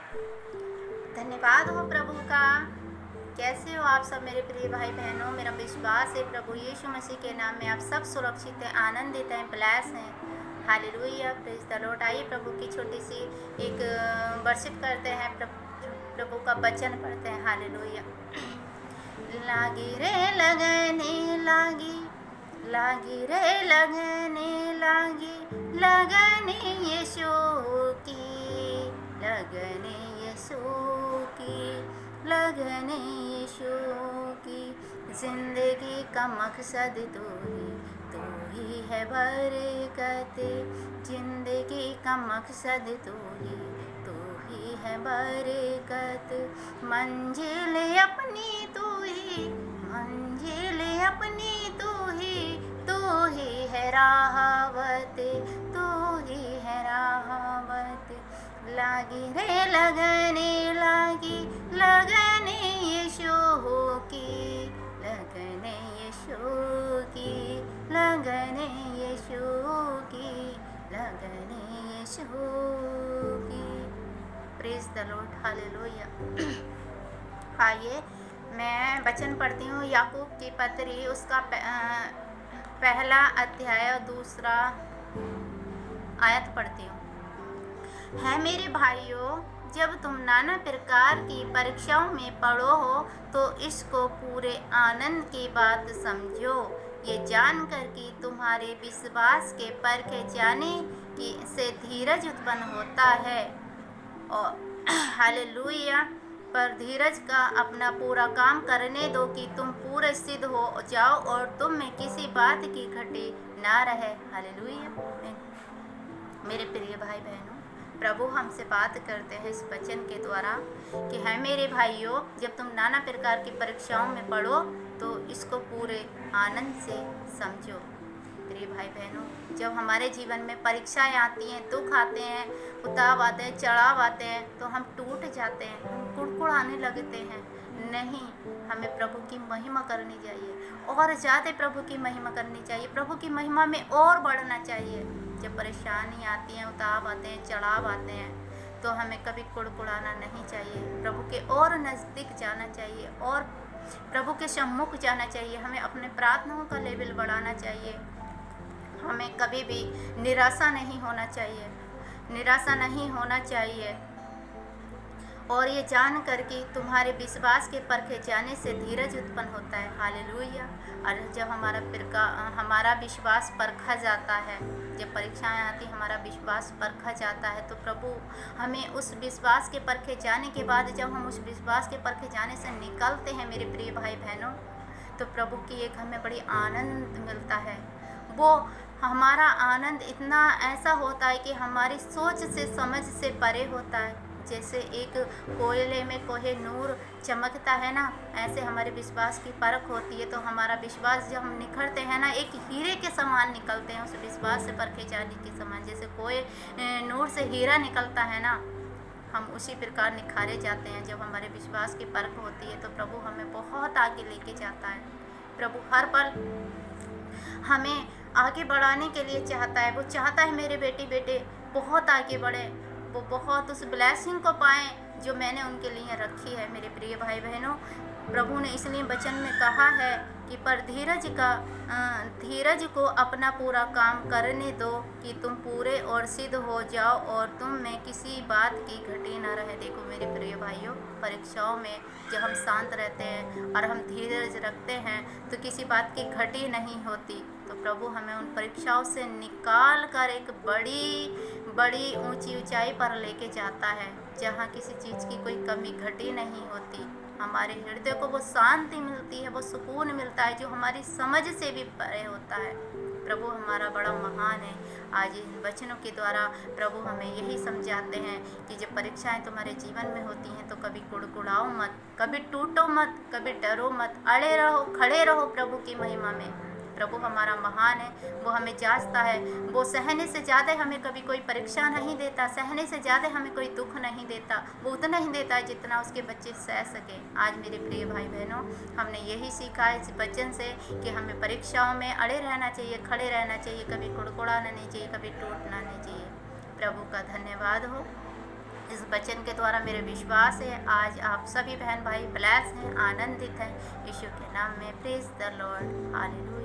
धन्यवाद हो प्रभु का। कैसे हो आप सब मेरे प्रिय भाई बहनों। मेरा विश्वास है प्रभु यीशु मसीह के नाम में आप सब सुरक्षित हैं, आनंदित हैं, ब्लेस हैं। Hallelujah, praise the Lord. आइए प्रभु की छोटी सी एक वर्शिप करते हैं, प्रभु का वचन पढ़ते हैं। हालेलुया। लागी रे लगने लागी, लागी रे लगने लागी, लगने यीशु की, लगने यीशु की, लगने यीशु की। जिंदगी का मकसद तू ही है बरकत, जिंदगी का मकसद तू ही है बरकत। मंजिल अपनी तू ही, मंजिल अपनी तू ही है राहवत, तू ही है राहवत। लागी रे लगने लागी, लगने यीशु की, लगने यीशु की, लगने यीशु की, लगने यीशु की। Praise the Lord. हालेलुया। आइए मैं वचन पढ़ती हूँ याकूब की पत्री, उसका पहला अध्याय और दूसरा आयत पढ़ती हूँ। है मेरे भाइयों, जब तुम नाना प्रकार की परीक्षाओं में पड़ो हो तो इसको पूरे आनंद की बात समझो, ये जानकर कि तुम्हारे विश्वास के परखे जाने की से धीरज उत्पन्न होता है। और हालेलुया। पर धीरज का अपना पूरा काम करने दो कि तुम पूरे सिद्ध हो जाओ और तुम में किसी बात की घटी ना रहे। हालेलुया। मेरे प्रिय भाई बहनों, प्रभु हमसे बात करते हैं इस वचन के द्वारा कि है मेरे भाइयों, जब तुम नाना प्रकार की परीक्षाओं में पढ़ो तो इसको पूरे आनंद से समझो। प्रिय भाई बहनों, जब हमारे जीवन में परीक्षाएं आती हैं, दुख आते हैं, उताव आते हैं, चढ़ाव आते हैं, तो हम टूट जाते हैं, हम कुड़कुड़ाने लगते हैं। नहीं, हमें प्रभु की महिमा करनी चाहिए और ज़्यादा प्रभु की महिमा करनी चाहिए, प्रभु की महिमा में और बढ़ना चाहिए। जब परेशानी आती है, उताव आते हैं, चढ़ाव आते हैं, तो हमें कभी कुड़कुड़ाना नहीं चाहिए, प्रभु के और नज़दीक जाना चाहिए और प्रभु के सम्मुख जाना चाहिए। हमें अपने प्रार्थनाओं का लेवल बढ़ाना चाहिए। हमें कभी भी निराशा नहीं होना चाहिए, निराशा नहीं होना चाहिए। और ये जान कर कि तुम्हारे विश्वास के परखे जाने से धीरज उत्पन्न होता है। हालेलुया। और जब हमारा विश्वास परखा जाता है, जब परीक्षाएं आती, हमारा विश्वास परखा जाता है, तो प्रभु हमें उस विश्वास के परखे जाने के बाद, जब हम उस विश्वास के परखे जाने से निकलते हैं मेरे प्रिय भाई बहनों, तो प्रभु की एक हमें बड़ी आनंद मिलता है। वो हमारा आनंद इतना ऐसा होता है कि हमारी सोच से समझ से परे होता है। जैसे एक कोयले में कोहे नूर चमकता है ना, ऐसे हमारे विश्वास की परख होती है। तो हमारा विश्वास जब हम निखरते हैं ना, एक हीरे के समान निकलते हैं उस विश्वास से परखे जाने के समान। जैसे कोई नूर से हीरा निकलता है ना, हम उसी प्रकार निखारे जाते हैं जब हमारे विश्वास की परख होती है। तो प्रभु हमें बहुत आगे लेके जाता है। प्रभु हर पल हमें आगे बढ़ाने के लिए चाहता है। वो चाहता है मेरे बेटे बहुत आगे बढ़े, वो बहुत उस ब्लेसिंग को पाएं जो मैंने उनके लिए रखी है। मेरे प्रिय भाई बहनों, प्रभु ने इसलिए वचन में कहा है कि पर धीरज को अपना पूरा काम करने दो कि तुम पूरे और सिद्ध हो जाओ और तुम में किसी बात की घटी ना रहे। देखो मेरे प्रिय भाइयों, परीक्षाओं में जब हम शांत रहते हैं और हम धीरज रखते हैं तो किसी बात की घटी नहीं होती। तो प्रभु हमें उन परीक्षाओं से निकाल कर एक बड़ी ऊंची ऊंचाई पर लेके जाता है, जहाँ किसी चीज़ की कोई कमी घटी नहीं होती। हमारे हृदय को वो शांति मिलती है, वो सुकून मिलता है जो हमारी समझ से भी परे होता है। प्रभु हमारा बड़ा महान है। आज इन वचनों के द्वारा प्रभु हमें यही समझाते हैं कि जब परीक्षाएं तुम्हारे जीवन में होती हैं तो कभी कुड़कुड़ाओ मत, कभी टूटो मत, कभी डरो मत, अड़े रहो, खड़े रहो प्रभु की महिमा में। प्रभु हमारा महान है, वो हमें जांचता है। वो सहने से ज़्यादा हमें कभी कोई परीक्षा नहीं देता, सहने से ज़्यादा हमें कोई दुख नहीं देता। वो उतना ही देता है जितना उसके बच्चे सह सके। आज मेरे प्रिय भाई बहनों, हमने यही सीखा है इस वचन से कि हमें परीक्षाओं में अड़े रहना चाहिए, खड़े रहना चाहिए, कभी कुड़कुड़ाना नहीं चाहिए, कभी टूटना नहीं चाहिए। प्रभु का धन्यवाद हो। इस वचन के द्वारा मेरे विश्वास है आज आप सभी बहन भाई ब्लेस हैं, आनंदित हैं। यीशु के नाम में प्रेज द लॉर्ड, हालेलुया।